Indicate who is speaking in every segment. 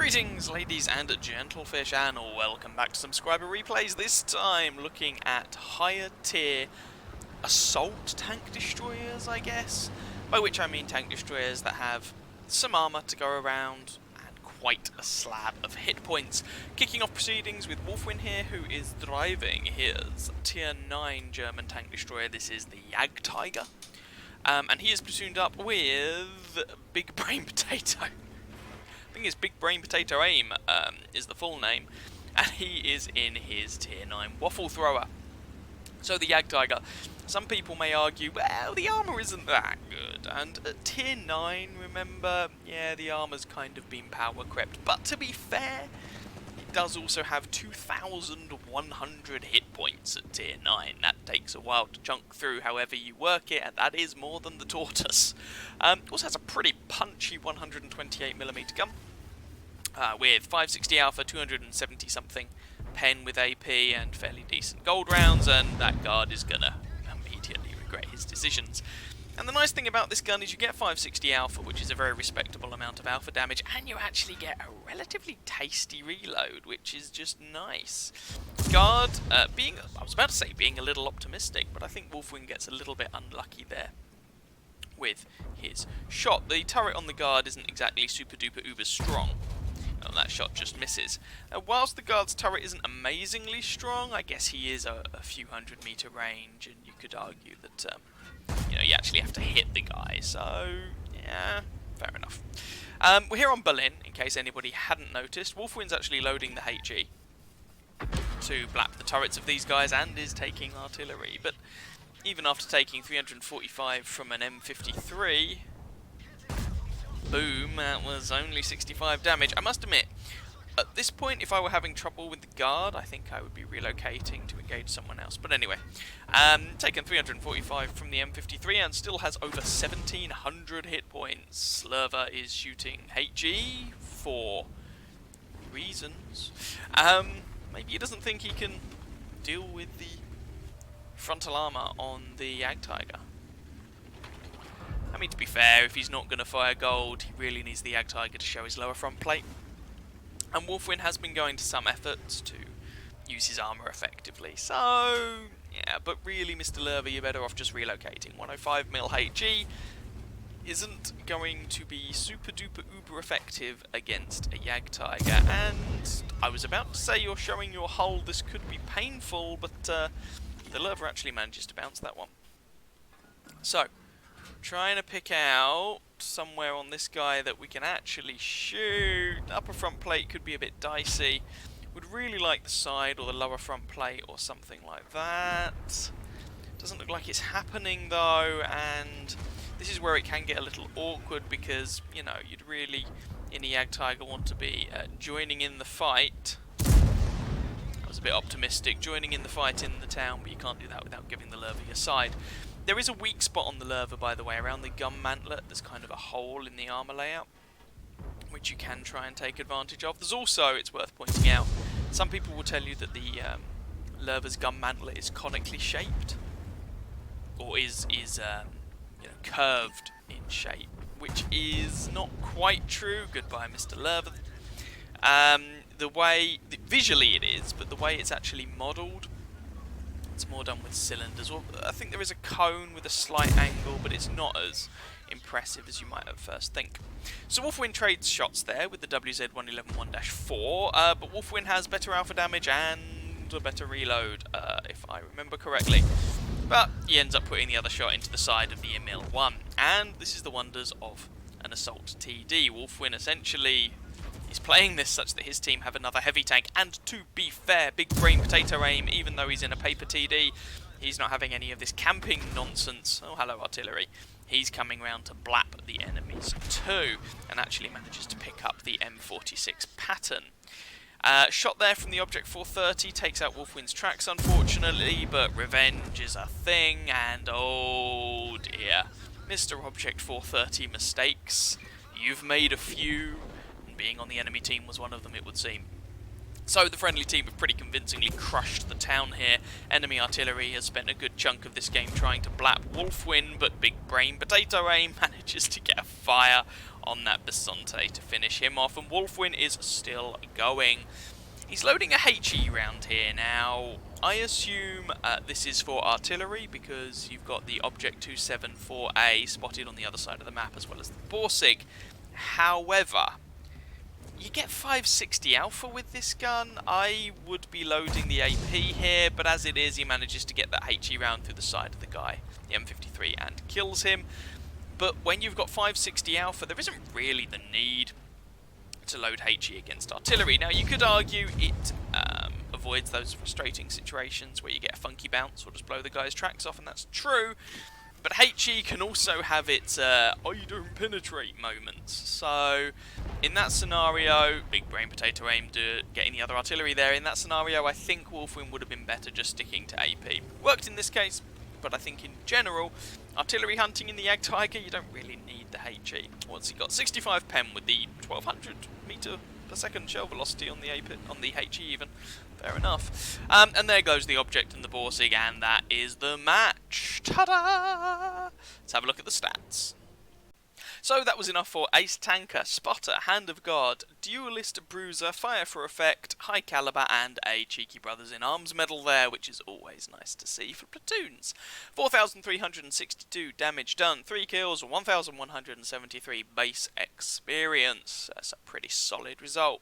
Speaker 1: Greetings ladies and gentlefish, and welcome back to Subscriber Replays, this time looking at higher tier assault tank destroyers, I guess. By which I mean tank destroyers that have some armour to go around and quite a slab of hit points. Kicking off proceedings with Wolfwind here, who is driving his tier 9 German tank destroyer. This is the Jagdtiger. And he is platooned up with Big Brain Potato. I think it's Big Brain Potato Aim is the full name, and he is in his tier 9 waffle thrower. So the Jagdtiger, some people may argue, well, the armour isn't that good, and at tier 9, remember, yeah, the armour's kind of been power crept, but to be fair, it does also have 2,100 hit points at tier 9. That takes a while to chunk through however you work it, and that is more than the tortoise. Also has a pretty punchy 128mm gun, with 560 alpha, 270 something pen with AP and fairly decent gold rounds, and that guard is gonna immediately regret his decisions. And the nice thing about this gun is you get 560 alpha, which is a very respectable amount of alpha damage, and you actually get a relatively tasty reload, which is just nice. Guard, I was about to say being a little optimistic, but I think Wolfwind gets a little bit unlucky there with his shot. The turret on the guard isn't exactly super duper uber strong. And that shot just misses. Whilst the guard's turret isn't amazingly strong, I guess he is a few 100-meter range, and you could argue that you actually have to hit the guy. So yeah, fair enough. We're here on Berlin, in case anybody hadn't noticed. Wolfwind's actually loading the HE to blap the turrets of these guys, and is taking artillery. But even after taking 345 from an M53. Boom, that was only 65 damage. I must admit, at this point, if I were having trouble with the guard, I think I would be relocating to engage someone else. But anyway, taken 345 from the M53 and still has over 1,700 hit points. Slurver is shooting HE for reasons. Maybe he doesn't think he can deal with the frontal armour on the Jagdtiger. I mean, to be fair, if he's not going to fire gold, he really needs the Jagdtiger to show his lower front plate. And Wolfwind has been going to some efforts to use his armour effectively. So, yeah, but really, Mr. Lerver, you're better off just relocating. 105mm HE isn't going to be super duper uber effective against a Jagdtiger. And I was about to say you're showing your hull, this could be painful, but the Lerver actually manages to bounce that one. So, trying to pick out somewhere on this guy that we can actually shoot. Upper front plate could be a bit dicey. Would really like the side or the lower front plate or something like that. Doesn't look like it's happening though, and this is where it can get a little awkward because, you know, you'd really, in a Jagdtiger, want to be joining in the fight. I was a bit optimistic, joining in the fight in the town, but you can't do that without giving the Lerver your side. There is a weak spot on the Lerver, by the way, around the gun mantlet. There's kind of a hole in the armour layout, which you can try and take advantage of. There's also, it's worth pointing out, some people will tell you that the Lerver's gun mantlet is conically shaped, or is curved in shape, which is not quite true. Goodbye, Mr. Lerver. Visually it is, but the way it's actually modelled, it's more done with cylinders. Well, I think there is a cone with a slight angle, but it's not as impressive as you might at first think. So Wolfwind trades shots there with the WZ-1111-4, but Wolfwind has better alpha damage and a better reload, if I remember correctly. But he ends up putting the other shot into the side of the Emil-1, and this is the wonders of an Assault TD. Wolfwind essentially is playing this such that his team have another heavy tank, and to be fair, Big Brain Potato Aim, even though he's in a paper TD, he's not having any of this camping nonsense. Oh, hello, artillery. He's coming round to blap the enemies too, and actually manages to pick up the M46 pattern. Shot there from the Object 430, takes out Wolfwind's tracks unfortunately, but revenge is a thing, and oh dear. Mr. Object 430 mistakes. You've made a few. Being on the enemy team was one of them, it would seem. So the friendly team have pretty convincingly crushed the town here. Enemy artillery has spent a good chunk of this game trying to blap Wolfwind, but Big Brain Potato Aim manages to get a fire on that Basante to finish him off, and Wolfwin is still going. He's loading a HE round here now. I assume this is for artillery because you've got the Object 274A spotted on the other side of the map as well as the Borsig. However, you get 560 alpha with this gun. I would be loading the AP here, but as it is, he manages to get that HE round through the side of the guy, the M53, and kills him. But when you've got 560 alpha, there isn't really the need to load HE against artillery. Now, you could argue it avoids those frustrating situations where you get a funky bounce or just blow the guy's tracks off, and that's true. But HE can also have its I don't penetrate moments. So, in that scenario, big brain potato aim to getting the other artillery there. In that scenario, I think Wolfwin would have been better just sticking to AP. Worked in this case, but I think in general, artillery hunting in the Ag Tiger, you don't really need the HE. What's he got? 65 pen with the 1200 meter per second shell velocity on the AP, on the HE even. Fair enough. And there goes the Object and the Borsig, and that is the match. Ta-da! Let's have a look at the stats. So that was enough for Ace Tanker, Spotter, Hand of God, Duelist, Bruiser, Fire for Effect, High Caliber, and a Cheeky Brothers in Arms medal there, which is always nice to see for platoons. 4,362 damage done, 3 kills, 1,173 base experience. That's a pretty solid result.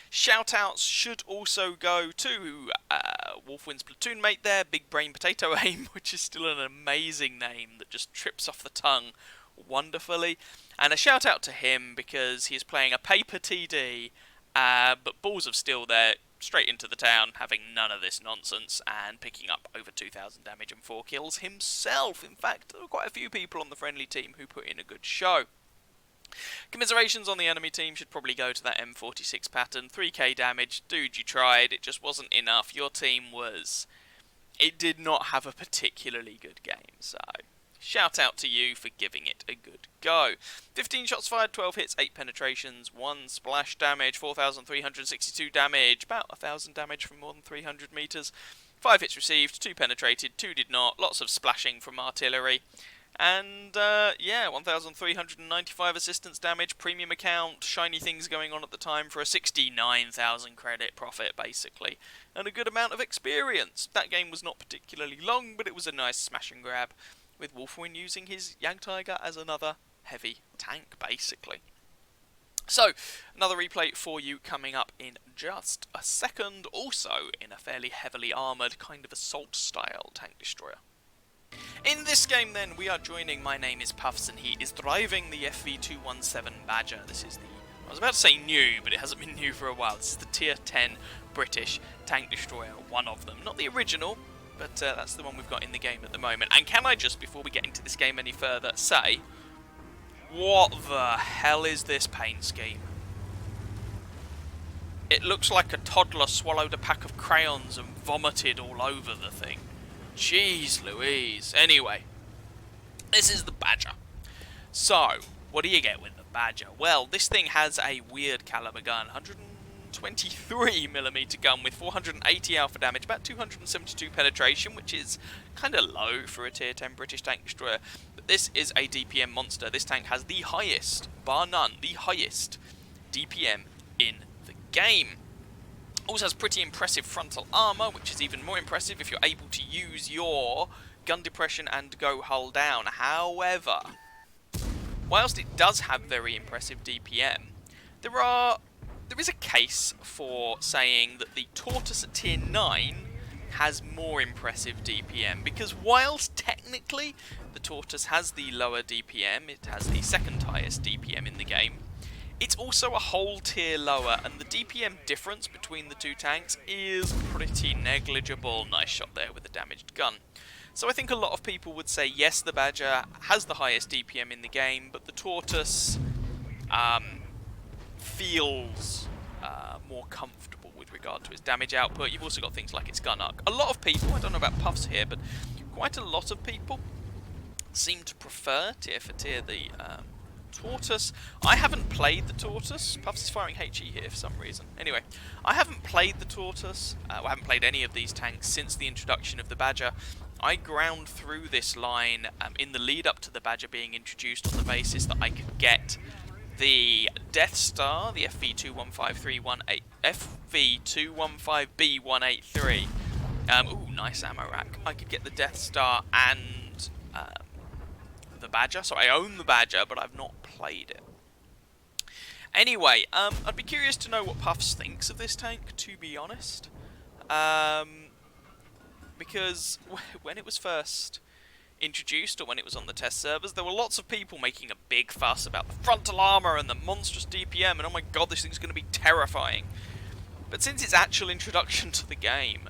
Speaker 1: Shoutouts should also go to Wolfwin's platoon mate there, Big Brain Potato Aim, which is still an amazing name that just trips off the tongue wonderfully. And a shout out to him because he is playing a paper TD, but balls of steel there, straight into the town, having none of this nonsense, and picking up over 2,000 damage and 4 kills himself. In fact, there were quite a few people on the friendly team who put in a good show. Commiserations on the enemy team should probably go to that M46 pattern. 3k damage, dude, you tried, it just wasn't enough. Your team it did not have a particularly good game, so shout out to you for giving it a good go. 15 shots fired, 12 hits, 8 penetrations, 1 splash damage, 4,362 damage, about 1,000 damage from more than 300 meters. 5 hits received, 2 penetrated, 2 did not, lots of splashing from artillery. And, yeah, 1,395 assistance damage, premium account, shiny things going on at the time for a 69,000 credit profit, basically. And a good amount of experience. That game was not particularly long, but it was a nice smash and grab, with Wolfwin using his Young Tiger as another heavy tank, basically. So, another replay for you coming up in just a second, also in a fairly heavily armoured, kind of assault-style tank destroyer. In this game then, we are joining My Name is Puffs, and he is driving the FV217 Badger. This is I was about to say new, but it hasn't been new for a while. This is the Tier 10 British tank destroyer, one of them. Not the original, but that's the one we've got in the game at the moment. And can I just, before we get into this game any further, say, what the hell is this paint scheme? It looks like a toddler swallowed a pack of crayons and vomited all over the thing. Jeez Louise. Anyway, this is the Badger. So, what do you get with the Badger? Well, this thing has a weird caliber gun, 123mm gun with 480 alpha damage, about 272 penetration, which is kind of low for a tier 10 British tank destroyer. But this is a DPM monster. This tank has the highest, bar none, the highest DPM in the game. Also has pretty impressive frontal armour, which is even more impressive if you're able to use your gun depression and go hull down. However, whilst it does have very impressive DPM, there is a case for saying that the Tortoise at tier 9 has more impressive DPM, because whilst technically the Tortoise has the lower DPM, it has the second highest DPM in the game, it's also a whole tier lower, and the DPM difference between the two tanks is pretty negligible. Nice shot there with a damaged gun. So I think a lot of people would say yes, the Badger has the highest DPM in the game, but the Tortoise feels more comfortable with regard to its damage output. You've also got things like its gun arc. A lot of people, I don't know about Puffs here, but quite a lot of people seem to prefer tier for tier the Tortoise. I haven't played the Tortoise. Puffs is firing HE here for some reason. Anyway, I haven't played the Tortoise. I haven't played any of these tanks since the introduction of the Badger. I ground through this line in the lead up to the Badger being introduced on the basis that I could get the Death Star, the FV215B183. Ooh, nice ammo rack. I could get the Death Star and the Badger. So I own the Badger, but I've not played it. Anyway, I'd be curious to know what Puffs thinks of this tank, to be honest. Because when it was first introduced, or when it was on the test servers, there were lots of people making a big fuss about the frontal armor and the monstrous DPM, and oh my god, this thing's going to be terrifying. But since its actual introduction to the game,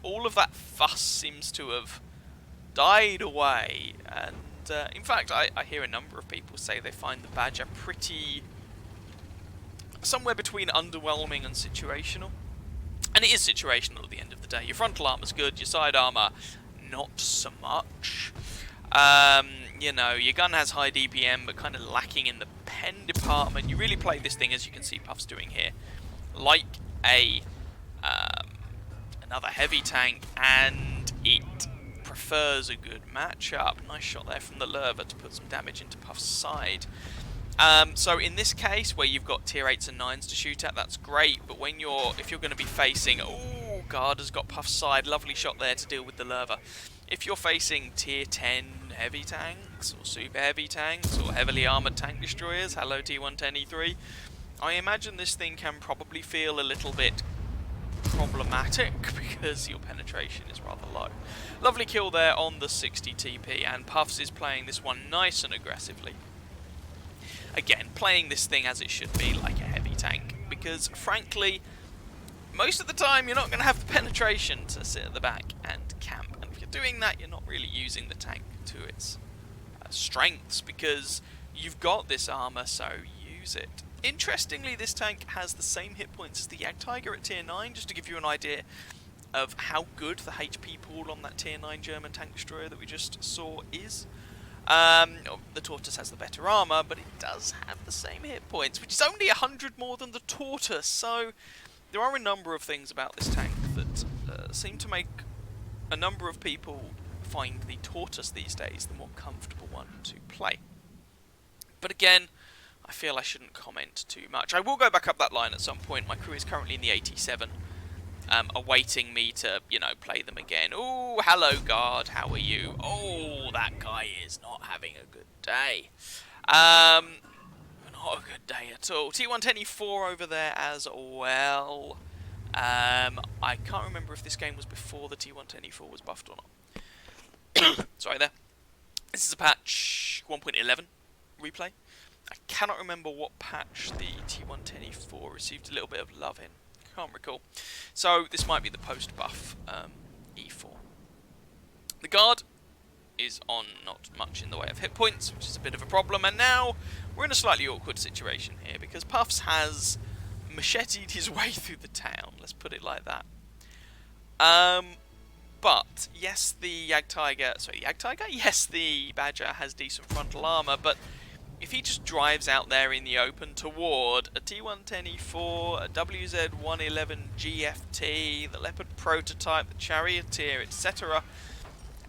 Speaker 1: all of that fuss seems to have died away, and in fact, I hear a number of people say they find the Badger pretty somewhere between underwhelming and situational. And it is situational at the end of the day. Your frontal armor's good, your side armor, not so much. You know, your gun has high DPM, but kind of lacking in the pen department. You really play this thing, as you can see Puff's doing here, like a another heavy tank, and it prefers a good matchup. Nice shot there from the Lerva to put some damage into Puff's side. So in this case, where you've got tier 8s and 9s to shoot at, that's great, but when if you're going to be facing... Oh, Garda's got Puff's side, lovely shot there to deal with the Lerva. If you're facing tier 10 heavy tanks, or super heavy tanks, or heavily armoured tank destroyers, hello T110E3, I imagine this thing can probably feel a little bit problematic, because your penetration is rather low. Lovely kill there on the 60 TP, and Puffs is playing this one nice and aggressively. Again, playing this thing as it should be, like a heavy tank, because frankly, most of the time you're not going to have the penetration to sit at the back and camp, and if you're doing that, you're not really using the tank to its strengths, because you've got this armor, so use it. Interestingly, this tank has the same hit points as the Jagdtiger at tier 9, just to give you an idea of how good the HP pool on that tier 9 German tank destroyer that we just saw is. The Tortoise has the better armor, but it does have the same hit points, which is only 100 more than the Tortoise, so there are a number of things about this tank that seem to make a number of people find the Tortoise these days the more comfortable one to play. But again, I feel I shouldn't comment too much. I will go back up that line at some point. My crew is currently in the 87. Awaiting me to, you know, play them again. Oh, hello, guard. How are you? Oh, that guy is not having a good day. Not a good day at all. T110E4 over there as well. I can't remember if this game was before the T110E4 was buffed or not. Sorry there. This is a patch 1.11 replay. I cannot remember what patch the T110E4 received a little bit of love in. Can't recall. So this might be the post-buff E4. The guard is on not much in the way of hit points, which is a bit of a problem, and now we're in a slightly awkward situation here, because Puffs has macheted his way through the town, let's put it like that. But, yes, the Jagdtiger? Yes, the Badger has decent frontal armour, but if he just drives out there in the open toward a T110E4, a WZ111 GFT, the Leopard prototype, the Charioteer, etc.,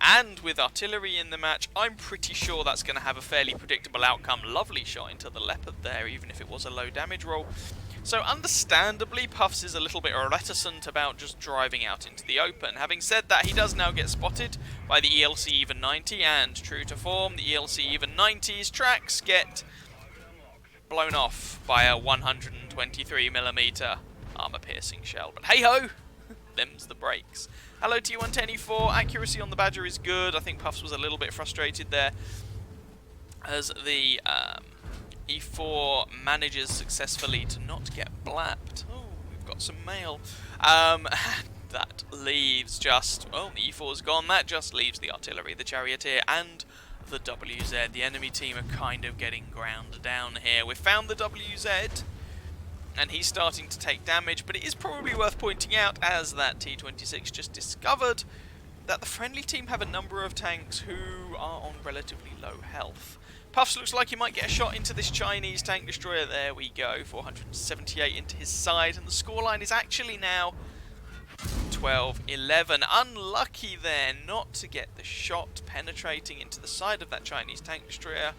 Speaker 1: and with artillery in the match, I'm pretty sure that's going to have a fairly predictable outcome. Lovely shot into the Leopard there, even if it was a low damage roll. So understandably, Puffs is a little bit reticent about just driving out into the open. Having said that, he does now get spotted by the ELC Even 90, and true to form, the ELC Even 90's tracks get blown off by a 123mm armor-piercing shell. But hey-ho, them's the breaks. Hello T110E4, accuracy on the Badger is good. I think Puffs was a little bit frustrated there as the E4 manages successfully to not get blapped. Oh, we've got some mail. That leaves just... Oh, the E4's gone. That just leaves the artillery, the Charioteer, and the WZ. The enemy team are kind of getting ground down here. We've found the WZ, and he's starting to take damage, but it is probably worth pointing out, as that T26 just discovered, that the friendly team have a number of tanks who are on relatively low health. Puffs looks like he might get a shot into this Chinese tank destroyer. There we go, 478 into his side, and the scoreline is actually now 12-11. Unlucky there not to get the shot penetrating into the side of that Chinese tank destroyer.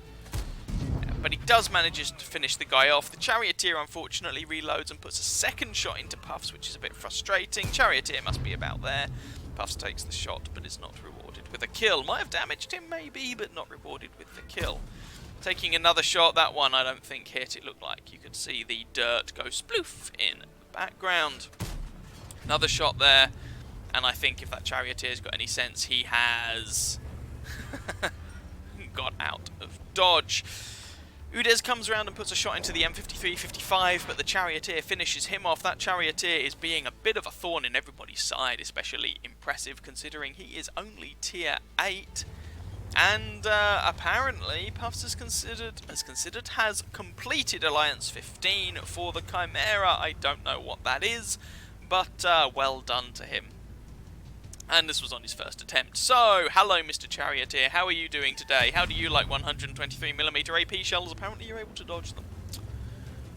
Speaker 1: but he does manage to finish the guy off. The Charioteer unfortunately reloads and puts a second shot into Puffs, which is a bit frustrating. Charioteer must be about there. Puffs takes the shot, but is not rewarded with a kill. Might have damaged him, maybe, but not rewarded with the kill. Taking another shot, that one I don't think hit. It looked like you could see the dirt go sploof in the background. Another shot there, and I think if that Charioteer's got any sense, he has got out of dodge. Udez comes around and puts a shot into the M53-55, but the Charioteer finishes him off. That Charioteer is being a bit of a thorn in everybody's side, especially impressive considering he is only tier 8. And apparently Puffs has completed Alliance 15 for the Chimera. I don't know what that is, but well done to him. And this was on his first attempt. So, hello Mr. Charioteer, how are you doing today? How do you like 123mm AP shells? Apparently you're able to dodge them.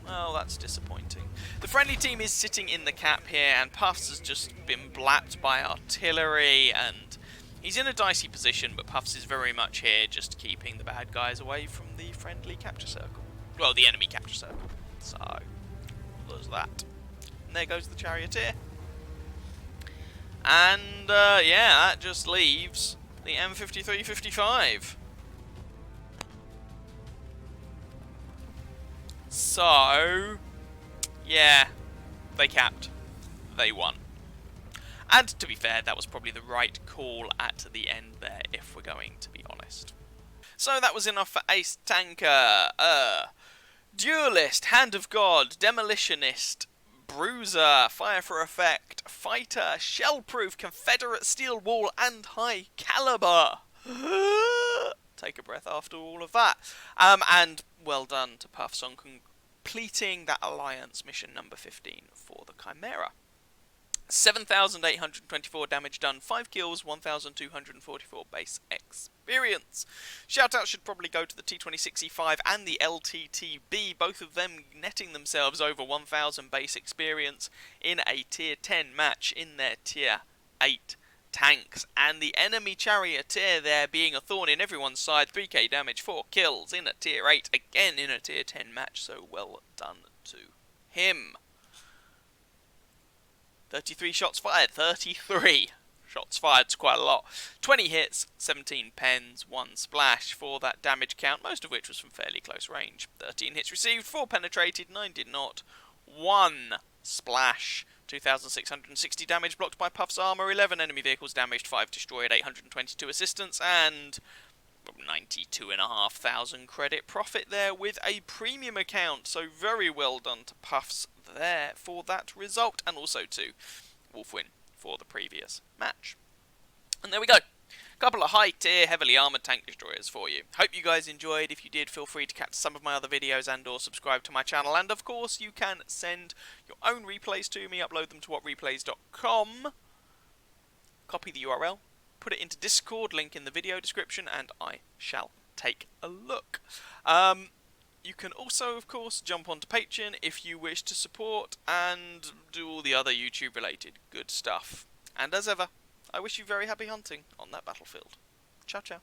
Speaker 1: Well, that's disappointing. The friendly team is sitting in the cap here, and Puffs has just been blapped by artillery, and he's in a dicey position, but Puffs is very much here just keeping the bad guys away from the friendly capture circle. Well, the enemy capture circle. So, there's that. And there goes the Charioteer. And, yeah, that just leaves the M53-55. So, yeah, they capped. They won. And, to be fair, that was probably the right call at the end there, if we're going to be honest. So that was enough for Ace Tanker. Duelist, Hand of God, Demolitionist, Bruiser, Fire for Effect, Fighter, Shellproof, Confederate Steel Wall, and High Caliber. Take a breath after all of that. And well done to Puffs on completing that Alliance mission number 15 for the Chimera. 7,824 damage done, 5 kills, 1,244 base experience. Shout out should probably go to the T26E5 and the LTTB, both of them netting themselves over 1,000 base experience in a tier 10 match in their tier 8 tanks. And the enemy Charioteer there being a thorn in everyone's side, 3k damage, 4 kills in a tier 8, again in a tier 10 match, so well done to him. 33 shots fired, 33 shots fired, it's quite a lot. 20 hits, 17 pens, 1 splash for that damage count, most of which was from fairly close range. 13 hits received, 4 penetrated, 9 did not, 1 splash. 2,660 damage blocked by Puff's armor, 11 enemy vehicles damaged, 5 destroyed, 822 assistance, and 92,500 credit profit there with a premium account. So very well done to Puffs there for that result, and also to Wolfwin for the previous match. And there we go. Couple of high tier, heavily armoured tank destroyers for you. Hope you guys enjoyed. If you did, feel free to catch some of my other videos and or subscribe to my channel. And of course, you can send your own replays to me, upload them to whatreplays.com, copy the URL, put it into Discord, link in the video description, and I shall take a look. You can also, of course, jump onto Patreon if you wish to support and do all the other YouTube-related good stuff. And as ever, I wish you very happy hunting on that battlefield. Ciao, ciao.